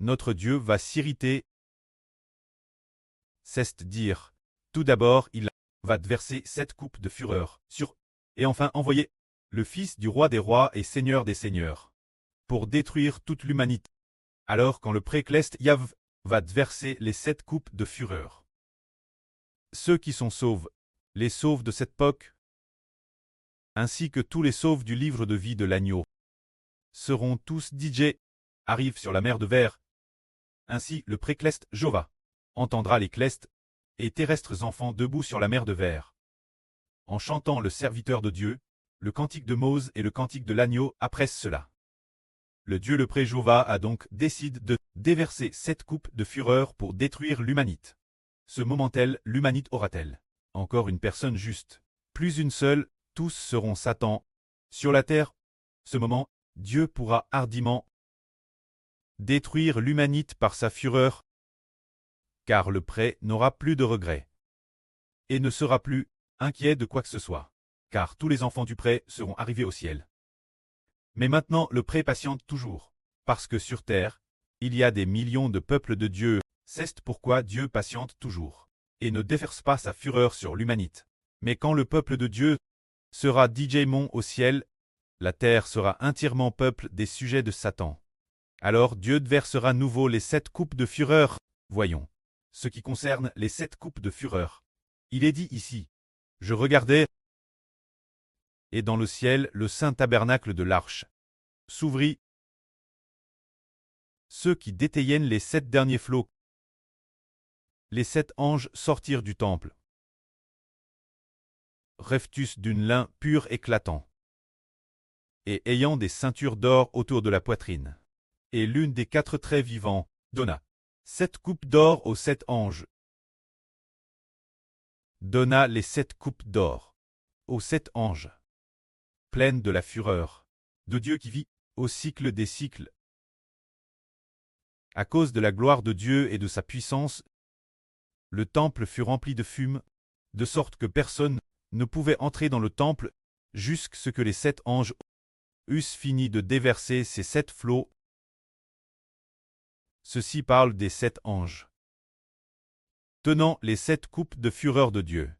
notre Dieu va s'irriter. C'est dire, tout d'abord il va verser 7 coupes de fureur sur, et enfin envoyer le Fils du roi des rois et Seigneur des seigneurs, pour détruire toute l'humanité. Alors quand le précleste Yav va verser les 7 coupes de fureur. Ceux qui sont sauves, les sauves de cette époque, ainsi que tous les sauves du livre de vie de l'agneau, seront tous DJ, arrivent sur la mer de verre. Ainsi le précleste Jova entendra les clestes et terrestres enfants debout sur la mer de verre, en chantant le serviteur de Dieu, le cantique de Mose et le cantique de l'agneau après cela. Le Dieu le pré-Jova a donc décidé de déverser 7 coupes de fureur pour détruire l'humanité. Ce moment-elle, l'humanité aura-t-elle encore une personne juste? Plus une seule, tous seront Satan. Sur la terre, ce moment, Dieu pourra hardiment détruire l'humanité par sa fureur, car le pré n'aura plus de regrets et ne sera plus inquiet de quoi que ce soit, car tous les enfants du pré seront arrivés au ciel. Mais maintenant le pré patiente toujours, parce que sur terre, il y a des millions de peuples de Dieu. C'est pourquoi Dieu patiente toujours, et ne déverse pas sa fureur sur l'humanité. Mais quand le peuple de Dieu sera DJ-mon au ciel, la terre sera entièrement peuple des sujets de Satan. Alors Dieu versera nouveau les 7 coupes de fureur. Voyons. Ce qui concerne les 7 coupes de fureur. Il est dit ici, je regardais, et dans le ciel le saint tabernacle de l'arche s'ouvrit. Ceux qui déteignent les 7 derniers flots, les 7 anges sortirent du temple, revêtus d'une lin pur éclatant, et ayant des ceintures d'or autour de la poitrine. Et l'une des 4 traits vivants donna 7 coupes d'or aux 7 anges. Donna les 7 coupes d'or aux 7 anges, pleines de la fureur de Dieu qui vit au cycle des cycles. À cause de la gloire de Dieu et de sa puissance, le temple fut rempli de fume, de sorte que personne ne pouvait entrer dans le temple jusqu'à ce que les 7 anges eussent fini de déverser ces 7 flots. Ceci parle des 7 anges tenant les 7 coupes de fureur de Dieu,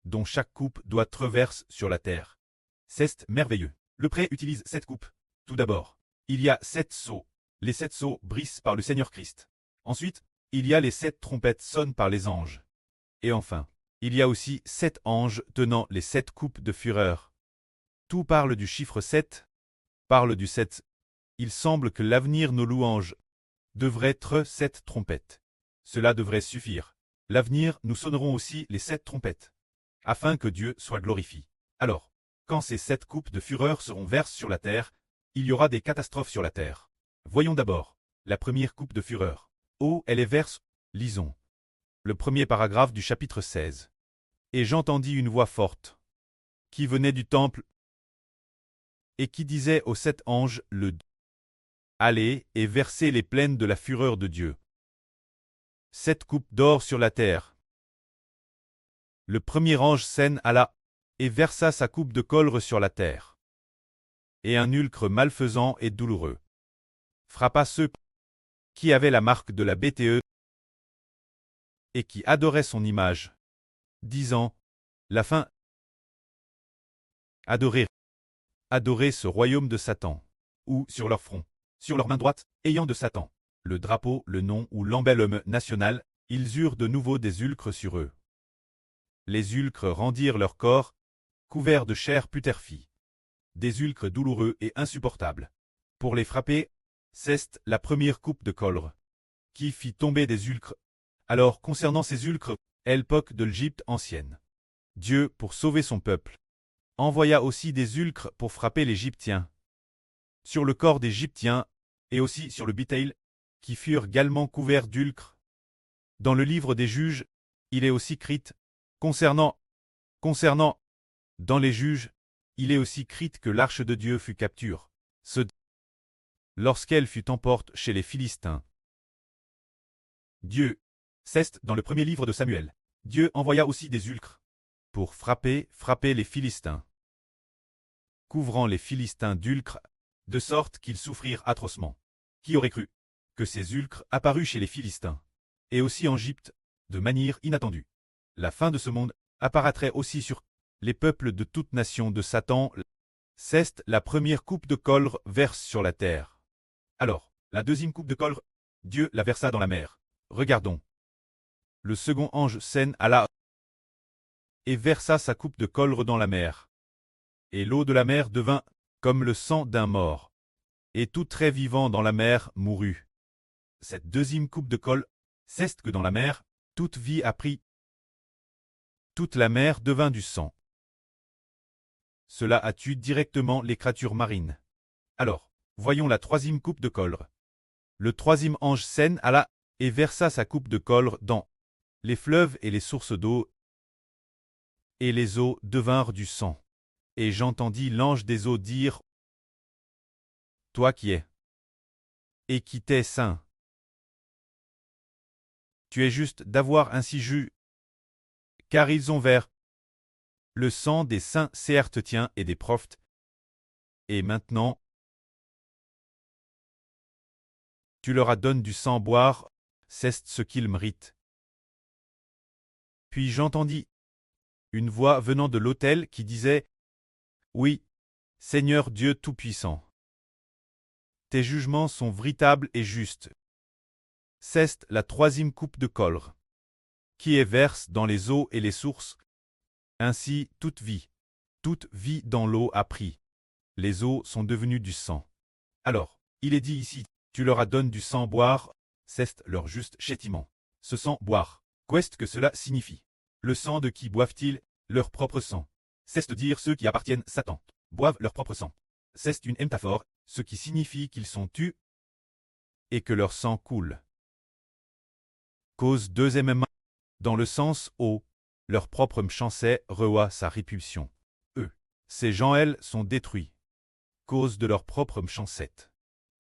dont chaque coupe doit traverser sur la terre. C'est merveilleux. Le pré utilise 7 coupes. Tout d'abord, il y a 7 sceaux. Les 7 sceaux brisent par le Seigneur Christ. Ensuite, il y a les 7 trompettes sonnent par les anges. Et enfin, il y a aussi 7 anges tenant les 7 coupes de fureur. Tout parle du chiffre 7, parle du 7. Il semble que l'avenir nos louanges devrait être 7 trompettes. Cela devrait suffire. L'avenir, nous sonnerons aussi les 7 trompettes, afin que Dieu soit glorifié. Alors, quand ces 7 coupes de fureur seront versées sur la terre, il y aura des catastrophes sur la terre. Voyons d'abord la première coupe de fureur. Oh, elle est verse. Lisons le premier paragraphe du chapitre 16. Et j'entendis une voix forte, qui venait du temple, et qui disait aux 7 anges, allez et versez les plaines de la fureur de Dieu. 7 coupes d'or sur la terre. Le premier ange s'en alla, et versa sa coupe de colre sur la terre. Et un ulcre malfaisant et douloureux frappa ceux qui avaient la marque de la BTE et qui adoraient son image, disant, la fin. Adorer ce royaume de Satan, ou sur leur front, sur leur main droite, ayant de Satan le drapeau, le nom ou l'embellum national, ils eurent de nouveau des ulcres sur eux. Les ulcres rendirent leur corps, couverts de chair putréfie. Des ulcres douloureux et insupportables. Pour les frapper, c'est la première coupe de colre, qui fit tomber des ulcres. Alors concernant ces ulcres, l'époque de l'Égypte ancienne, Dieu, pour sauver son peuple, envoya aussi des ulcres pour frapper l'Égyptien, sur le corps d'Égyptiens, et aussi sur le bitail, qui furent également couverts d'ulcres. Dans le livre des juges, il est aussi écrit, concernant, dans les juges, il est aussi écrit que l'arche de Dieu fut capturée, lorsqu'elle fut emportée chez les Philistins. Dieu, c'est dans le premier livre de Samuel, Dieu envoya aussi des ulcres, pour frapper les Philistins, couvrant les Philistins d'ulcres, de sorte qu'ils souffrirent atrocement. Qui aurait cru que ces ulcres apparut chez les Philistins, et aussi en Égypte, de manière inattendue. La fin de ce monde apparaîtrait aussi sur les peuples de toute nation de Satan. Ceste, la première coupe de colre verse sur la terre. Alors, la deuxième coupe de colre, Dieu la versa dans la mer. Regardons. Le second ange scène alla et versa sa coupe de colre dans la mer. Et l'eau de la mer devint comme le sang d'un mort. Et tout trait vivant dans la mer mourut. Cette deuxième coupe de colre, c'est que dans la mer, toute vie a pris. Toute la mer devint du sang. Cela a tué directement les créatures marines. Alors, voyons la troisième coupe de colre. Le troisième ange scène alla et versa sa coupe de colre dans les fleuves et les sources d'eau, et les eaux devinrent du sang. Et j'entendis l'ange des eaux dire: Toi qui es, et qui t'es saint, tu es juste d'avoir ainsi jugé, car ils ont vers le sang des saints certes et des prophètes. Et maintenant, tu leur as donné du sang boire, c'est ce qu'ils méritent. Puis j'entendis une voix venant de l'autel qui disait: Oui, Seigneur Dieu Tout-Puissant, tes jugements sont véritables et justes. C'est la troisième coupe de colre, qui est verse dans les eaux et les sources. Ainsi toute vie dans l'eau a pris. Les eaux sont devenues du sang. Alors, il est dit ici: Tu leur as donné du sang boire, c'est leur juste châtiment. Ce sang boire, qu'est-ce que cela signifie? Le sang de qui boivent-ils? Leur propre sang. C'est-à-dire ceux qui appartiennent à Satan, boivent leur propre sang. C'est une métaphore, ce qui signifie qu'ils sont tués et que leur sang coule. Cause deuxièmement, dans le sens où leur propre méchanceté reçoit sa répulsion. Ces gens, elles, sont détruits. Cause de leur propre méchanceté.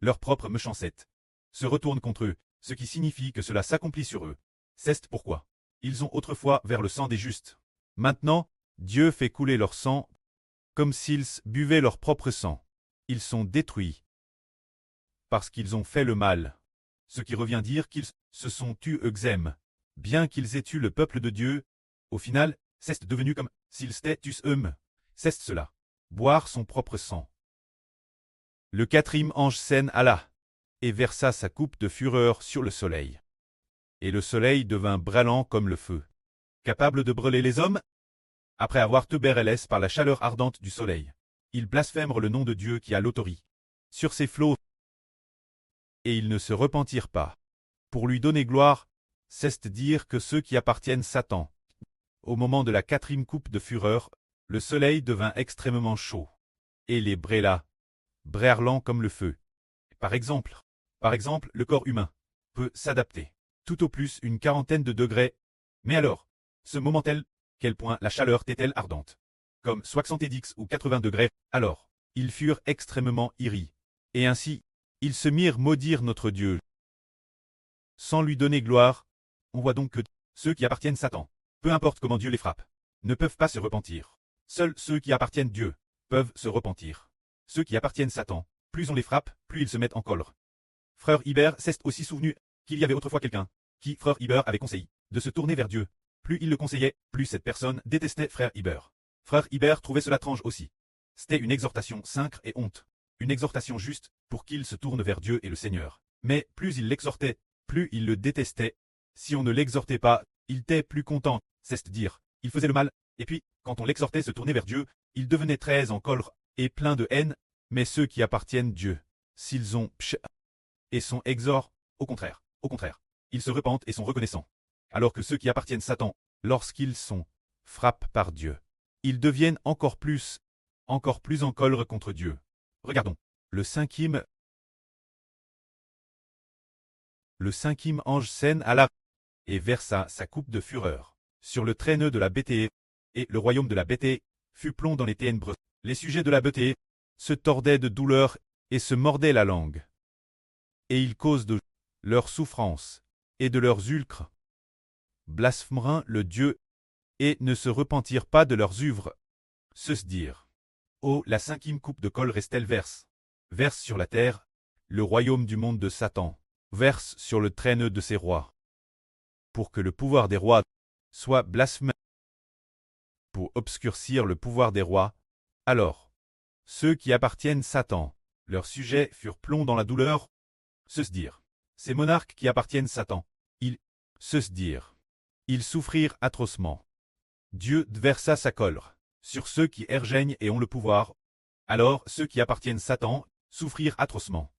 Leur propre méchanceté se retourne contre eux, ce qui signifie que cela s'accomplit sur eux. C'est pourquoi ils ont autrefois vers le sang des justes. Maintenant, Dieu fait couler leur sang comme s'ils buvaient leur propre sang. Ils sont détruits parce qu'ils ont fait le mal. Ce qui revient dire qu'ils se sont tués eux-mêmes. Bien qu'ils aient tué le peuple de Dieu, au final, c'est devenu comme s'ils s'étaient tués eux-mêmes. C'est cela. Boire son propre sang. Le quatrième ange scène alla et versa sa coupe de fureur sur le soleil. Et le soleil devint brûlant comme le feu. Capable de brûler les hommes? Après avoir tebérélès par la chaleur ardente du soleil, ils blasphémèrent le nom de Dieu qui a l'autorité sur ses flots. Et ils ne se repentirent pas. Pour lui donner gloire, c'est dire que ceux qui appartiennent Satan. Au moment de la quatrième coupe de fureur, le soleil devint extrêmement chaud. Et les brûlants comme le feu. Par exemple, le corps humain peut s'adapter. Tout au plus une quarantaine de degrés. Mais alors, ce moment tel, quel point la chaleur est-elle ardente? Comme 70 ou 80 degrés, alors, ils furent extrêmement irris. Et ainsi, ils se mirent maudire notre Dieu. Sans lui donner gloire, on voit donc que ceux qui appartiennent Satan, peu importe comment Dieu les frappe, ne peuvent pas se repentir. Seuls ceux qui appartiennent Dieu peuvent se repentir. Ceux qui appartiennent Satan, plus on les frappe, plus ils se mettent en colère. Frère Hibert s'est aussi souvenu qu'il y avait autrefois quelqu'un qui, frère Hibert, avait conseillé de se tourner vers Dieu. Plus il le conseillait, plus cette personne détestait frère Hibert. Frère Hibert trouvait cela étrange aussi. C'était une exhortation sacre et honte. Une exhortation juste pour qu'il se tourne vers Dieu et le Seigneur. Mais plus il l'exhortait, plus il le détestait. Si on ne l'exhortait pas, il était plus content, c'est-à-dire, il faisait le mal, et puis, quand on l'exhortait se tourner vers Dieu, il devenait très en colère et plein de haine. Mais ceux qui appartiennent Dieu, s'ils ont et sont exhorts, au contraire, ils se repentent et sont reconnaissants. Alors que ceux qui appartiennent Satan, lorsqu'ils sont frappés par Dieu, ils deviennent encore plus en colère contre Dieu. Regardons, le cinquième ange scène alla et versa sa coupe de fureur sur le traîneau de la bêtée, et le royaume de la bêtée fut plomb dans les ténèbres. Les sujets de la bêtée se tordaient de douleur et se mordaient la langue. Et ils causent de leur souffrance et de leurs ulcres, blasphémeront le Dieu et ne se repentirent pas de leurs œuvres. Se dire: Oh, la cinquième coupe de colre est-elle verse sur la terre, le royaume du monde de Satan. verse sur le trône de ses rois. Pour que le pouvoir des rois soit blasphémé, pour obscurcir le pouvoir des rois, alors, ceux qui appartiennent Satan, leurs sujets furent plomb dans la douleur, se dire. Ces monarques qui appartiennent Satan, ils se dire. Ils souffrirent atrocement. Dieu versa sa colère sur ceux qui règnent et ont le pouvoir. Alors ceux qui appartiennent Satan souffrirent atrocement.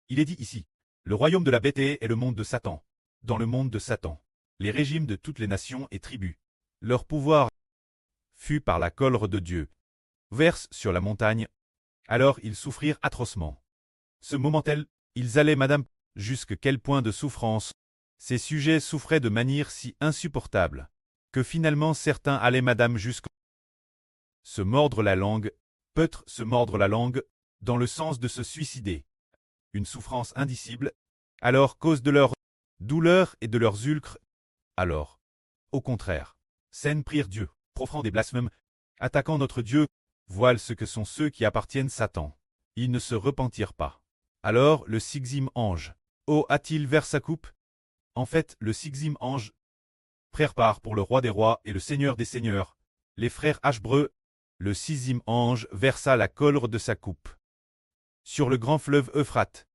Il est dit ici, le royaume de la bête est le monde de Satan. Dans le monde de Satan, les régimes de toutes les nations et tribus, leur pouvoir fut par la colère de Dieu, verse sur la montagne. Alors ils souffrirent atrocement. Ce moment-tel, ils allaient madame, jusque quel point de souffrance. Ces sujets souffraient de manière si insupportable, que finalement certains allaient madame jusqu'à se mordre la langue, peut-être se mordre la langue, dans le sens de se suicider. Une souffrance indicible, alors cause de leur douleur et de leurs ulcres. Alors, au contraire, scène prirent Dieu, proférant des blasphèmes, attaquant notre Dieu, voilà ce que sont ceux qui appartiennent Satan. Ils ne se repentirent pas. Alors le sixième ange, a-t-il vers sa coupe? En fait, le sixième ange prépare pour le roi des rois et le seigneur des seigneurs, les frères Hébreux. Le sixième ange versa la colère de sa coupe sur le grand fleuve Euphrate,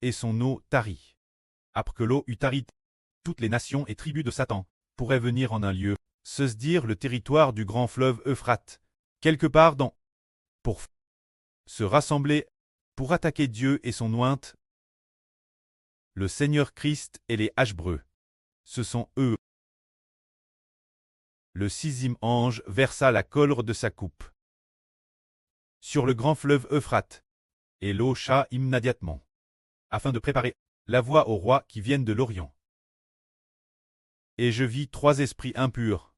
et son eau tarit. Après que l'eau eut tari, toutes les nations et tribus de Satan pourraient venir en un lieu, se dire le territoire du grand fleuve Euphrate, quelque part dans, pour se rassembler, pour attaquer Dieu et son ointe, le Seigneur Christ et les Hébreux. Ce sont eux. Le sixième ange versa la colère de sa coupe sur le grand fleuve Euphrate, et l'eau cha immédiatement, afin de préparer la voie aux rois qui viennent de l'Orient. Et je vis 3 esprits impurs,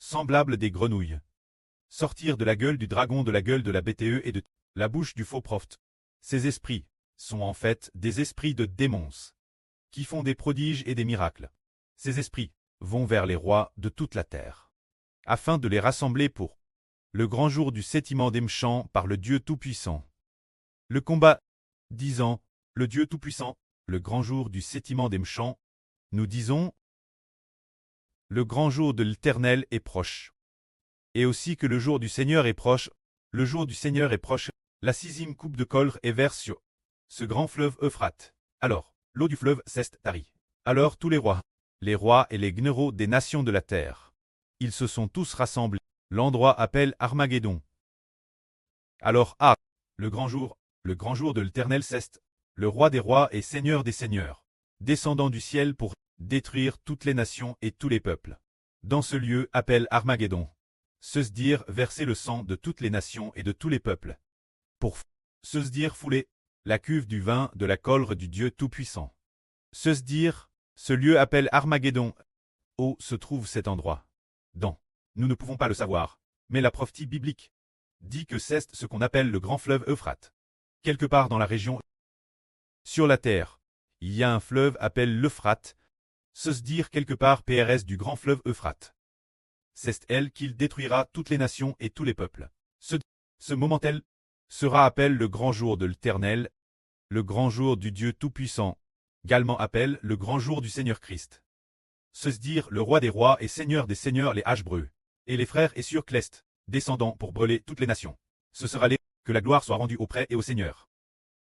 semblables des grenouilles, sortir de la gueule du dragon, de la gueule de la bête et de la bouche du faux prophète. Ces esprits sont en fait des esprits de démons, qui font des prodiges et des miracles. Ces esprits vont vers les rois de toute la terre, afin de les rassembler pour le grand jour du châtiment des méchants par le Dieu Tout-Puissant. Le combat, disant, le Dieu Tout-Puissant, le grand jour du châtiment des méchants, nous disons, le grand jour de l'Éternel est proche. Et aussi que le jour du Seigneur est proche, le jour du Seigneur est proche, la 6e coupe de colère est verse sur ce grand fleuve Euphrate. Alors, l'eau du fleuve s'est tarie. Alors tous les rois et les généraux des nations de la terre, ils se sont tous rassemblés. L'endroit appelle Armageddon. Alors le grand jour de l'Éternel ceste, le roi des rois et seigneur des seigneurs, descendant du ciel pour détruire toutes les nations et tous les peuples. Dans ce lieu appelle Armageddon, se dire verser le sang de toutes les nations et de tous les peuples, pour se dire fouler la cuve du vin de la colère du Dieu Tout-Puissant. Se dire, ce lieu appelle Armageddon. Où se trouve cet endroit? Nous ne pouvons pas le savoir, mais la prophétie biblique dit que c'est ce qu'on appelle le grand fleuve Euphrate. Quelque part dans la région, sur la terre, il y a un fleuve appelé l'Euphrate, se dire quelque part PRS du grand fleuve Euphrate. C'est elle qu'il détruira toutes les nations et tous les peuples. Ce moment-tel sera appelé le grand jour de l'Éternel, le grand jour du Dieu Tout-Puissant, également appelé le grand jour du Seigneur Christ. Se dire le roi des rois et seigneur des seigneurs les Hébreux, et les frères et sur Clest, descendant pour brûler toutes les nations. Ce sera que la gloire soit rendue auprès et au Seigneur.